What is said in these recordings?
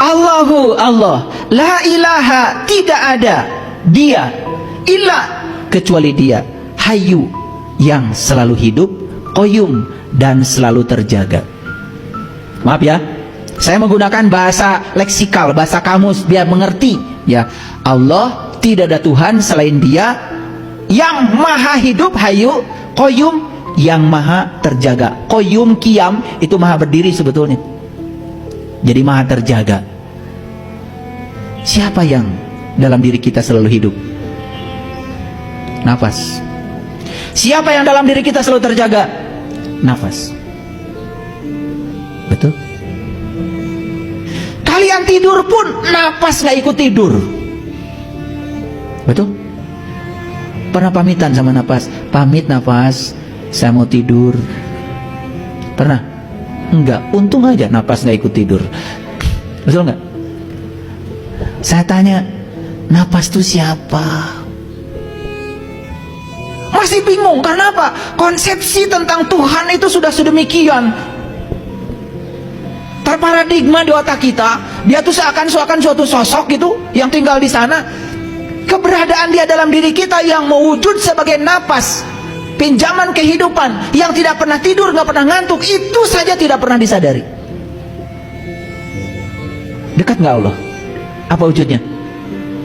Allahu Allah, la ilaha, tidak ada dia, illa, kecuali dia, hayyu, yang selalu hidup, qayyum, dan selalu terjaga. Maaf ya, saya menggunakan bahasa leksikal, bahasa kamus biar mengerti ya. Allah, tidak ada Tuhan selain dia, yang maha hidup, hayyu, qayyum, yang maha terjaga. Qayyum, qiyam, itu maha berdiri sebetulnya, jadi maha terjaga. Siapa yang dalam diri kita selalu hidup? Nafas. Siapa yang dalam diri kita selalu terjaga? Nafas. Betul? Kalian tidur pun nafas gak ikut tidur. Betul? Pernah pamitan sama nafas? Pamit nafas, saya mau tidur. Pernah? Enggak, untung aja nafas gak ikut tidur. Betul gak? Saya tanya, nafas itu siapa? Masih bingung, karena apa? Konsepsi tentang Tuhan itu sudah sedemikian terparadigma di otak kita. Dia tuh seakan suatu sosok gitu yang tinggal di sana. Keberadaan dia dalam diri kita yang mewujud sebagai napas, pinjaman kehidupan, yang tidak pernah tidur, nggak pernah ngantuk, itu saja tidak pernah disadari. Dekat nggak Allah? Apa wujudnya?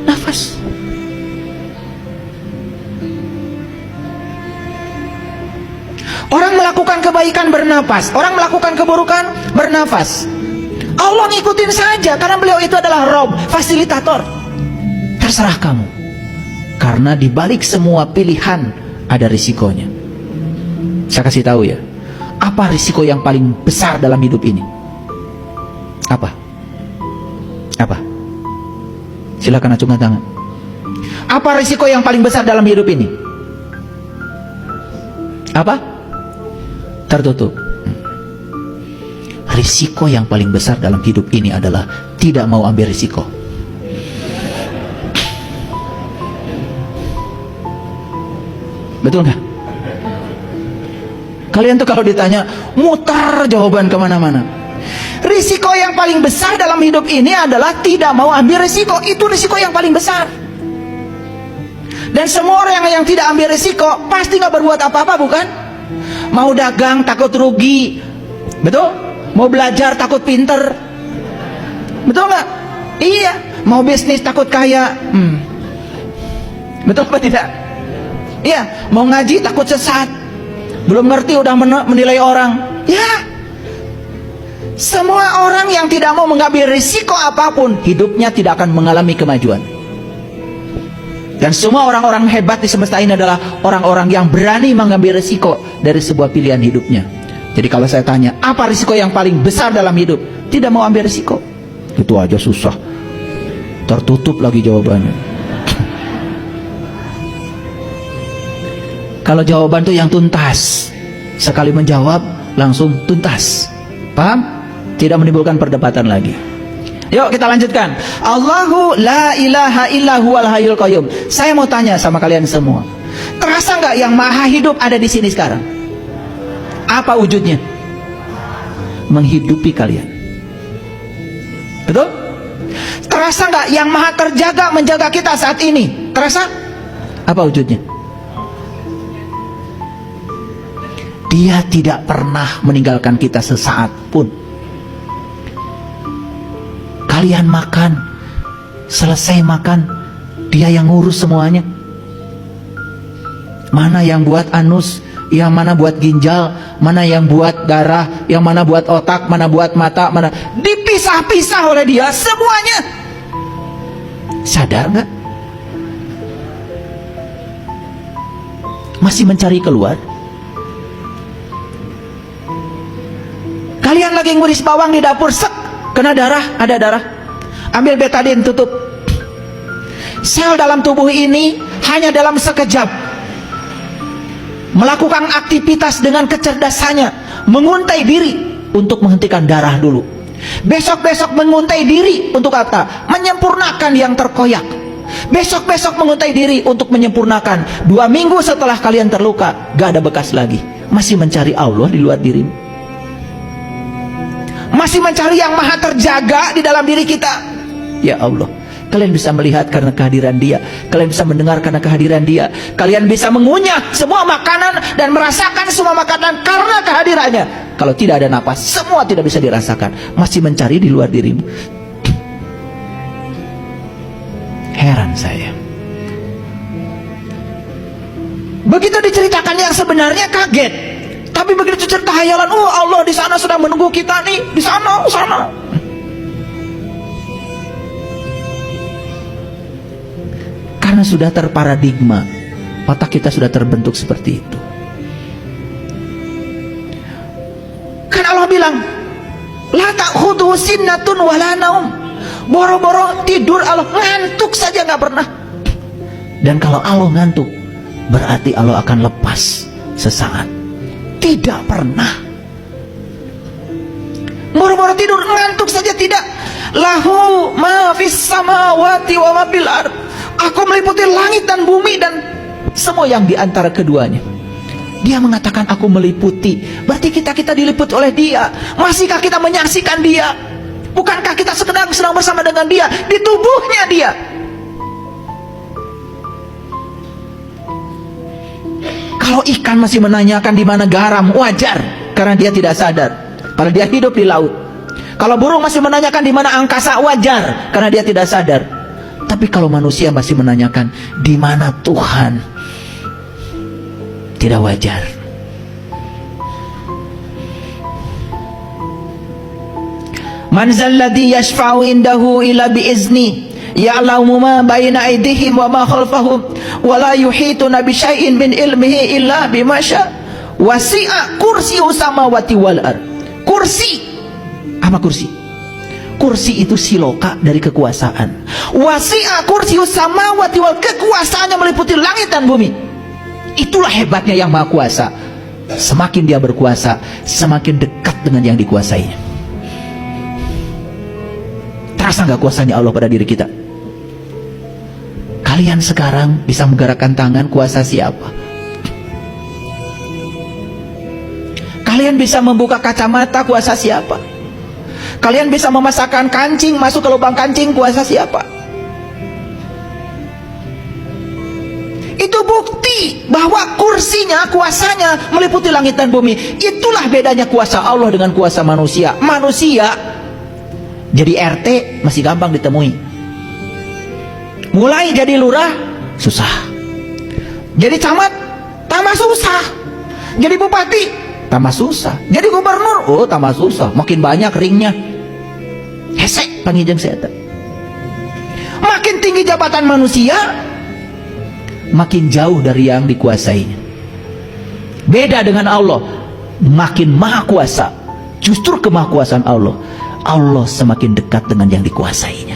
Nafas. Orang melakukan kebaikan bernafas, orang melakukan keburukan bernafas. Allah ngikutin saja karena beliau itu adalah Rob, fasilitator. Terserah kamu. Karena di balik semua pilihan ada risikonya. Saya kasih tahu ya. Apa risiko yang paling besar dalam hidup ini? Apa? Apa? Silakan acungkan tangan. Apa risiko yang paling besar dalam hidup ini? Apa? Tertutup. Risiko yang paling besar dalam hidup ini adalah tidak mau ambil risiko. Betul nggak? Kalian tuh kalau ditanya mutar jawaban kemana-mana. Risiko yang paling besar dalam hidup ini adalah tidak mau ambil risiko. Itu risiko yang paling besar. Dan semua orang yang tidak ambil risiko pasti nggak berbuat apa-apa, bukan? Mau dagang takut rugi, betul? Mau belajar takut pinter, betul nggak? Iya. Mau bisnis takut kaya, betul apa tidak? Iya. Mau ngaji takut sesat, belum ngerti udah menilai orang. Ya. Semua orang yang tidak mau mengambil risiko apapun, hidupnya tidak akan mengalami kemajuan. Dan semua orang-orang hebat di semesta ini adalah orang-orang yang berani mengambil risiko dari sebuah pilihan hidupnya. Jadi kalau saya tanya, apa risiko yang paling besar dalam hidup? Tidak mau ambil risiko. Itu aja susah. Tertutup lagi jawabannya. Kalau jawaban itu yang tuntas, sekali menjawab langsung tuntas. Paham? Tidak menimbulkan perdebatan lagi. Yuk kita lanjutkan. Allahu la ilaha illa huwal hayyul qayyum. Saya mau tanya sama kalian semua. Terasa nggak yang maha hidup ada di sini sekarang? Apa wujudnya? Menghidupi kalian. Betul? Terasa nggak yang maha terjaga menjaga kita saat ini? Terasa? Apa wujudnya? Dia tidak pernah meninggalkan kita sesaat pun. Kalian makan, selesai makan, dia yang ngurus semuanya. Mana yang buat anus, yang mana buat ginjal, mana yang buat darah, yang mana buat otak, mana buat mata, mana dipisah-pisah oleh dia semuanya. Sadar nggak? Masih mencari keluar? Kalian lagi nguris bawang di dapur, sek, kena darah, ada darah. Ambil betadin, tutup. Sel dalam tubuh ini hanya dalam sekejap melakukan aktivitas dengan kecerdasannya, menguntai diri untuk menghentikan darah dulu. Besok-besok menguntai diri untuk apa? Menyempurnakan yang terkoyak. Besok-besok menguntai diri untuk menyempurnakan. 2 minggu setelah kalian terluka, gak ada bekas lagi. Masih mencari Allah di luar dirimu. Masih mencari yang maha terjaga di dalam diri kita. Ya Allah, kalian bisa melihat karena kehadiran Dia, kalian bisa mendengar karena kehadiran Dia, kalian bisa mengunyah semua makanan dan merasakan semua makanan karena kehadirannya. Kalau tidak ada napas, semua tidak bisa dirasakan. Masih mencari di luar dirimu. Heran saya. Begitu diceritakan yang sebenarnya kaget. Tapi begitu cerita hayalan, oh Allah di sana sedang menunggu kita nih, di sana, sana. Karena sudah terparadigma, otak kita sudah terbentuk seperti itu. Kan Allah bilang, la ta'khudhuhu sinnatun wala naum. Boro-boro tidur Allah, ngantuk saja nggak pernah. Dan kalau Allah ngantuk, berarti Allah akan lepas sesaat. Tidak pernah. Boro-boro tidur, ngantuk saja tidak. Lahu ma fis samawati wa ma fil ard. Aku meliputi langit dan bumi dan semua yang di antara keduanya. Dia mengatakan aku meliputi, berarti kita diliputi oleh Dia. Masihkah kita menyaksikan Dia? Bukankah kita sedang bersama dengan Dia di tubuhnya Dia? Kalau ikan masih menanyakan di mana garam, wajar, karena dia tidak sadar, padahal dia hidup di laut. Kalau burung masih menanyakan di mana angkasa, wajar, karena dia tidak sadar. Tapi kalau manusia masih menanyakan di mana Tuhan, tidak wajar. Man zalladhi yashfa'u indahu illa bi'izni ya'lamu ma baina aydihim wa ma khalfahum wa la yuhituna bi syai'in min ilmihi illa bima syaa wasi'a kursiyyus samawati wal ard. Kursi, apa kursi? Kursi itu siloka dari kekuasaan. Wasi'a kursiyyus samawati wal, kekuasaannya meliputi langit dan bumi. Itulah hebatnya yang Maha Kuasa. Semakin Dia berkuasa, semakin dekat dengan yang dikuasainya. Terasa nggak kuasanya Allah pada diri kita? Kalian sekarang bisa menggerakkan tangan, kuasa siapa? Kalian bisa membuka kacamata, kuasa siapa? Kalian bisa memasakkan kancing, masuk ke lubang kancing, kuasa siapa? Itu bukti bahwa kursinya, kuasanya meliputi langit dan bumi. Itulah bedanya kuasa Allah dengan kuasa manusia. Manusia jadi RT masih gampang ditemui. Mulai jadi lurah susah. Jadi camat tambah susah. Jadi bupati tambah susah. Jadi gubernur, oh tambah susah. Makin banyak ringnya. Hesek pangijeng setan. Makin tinggi jabatan manusia, makin jauh dari yang dikuasainya. Beda dengan Allah, makin maha kuasa. Justru kemahakuasaan Allah, Allah semakin dekat dengan yang dikuasainya.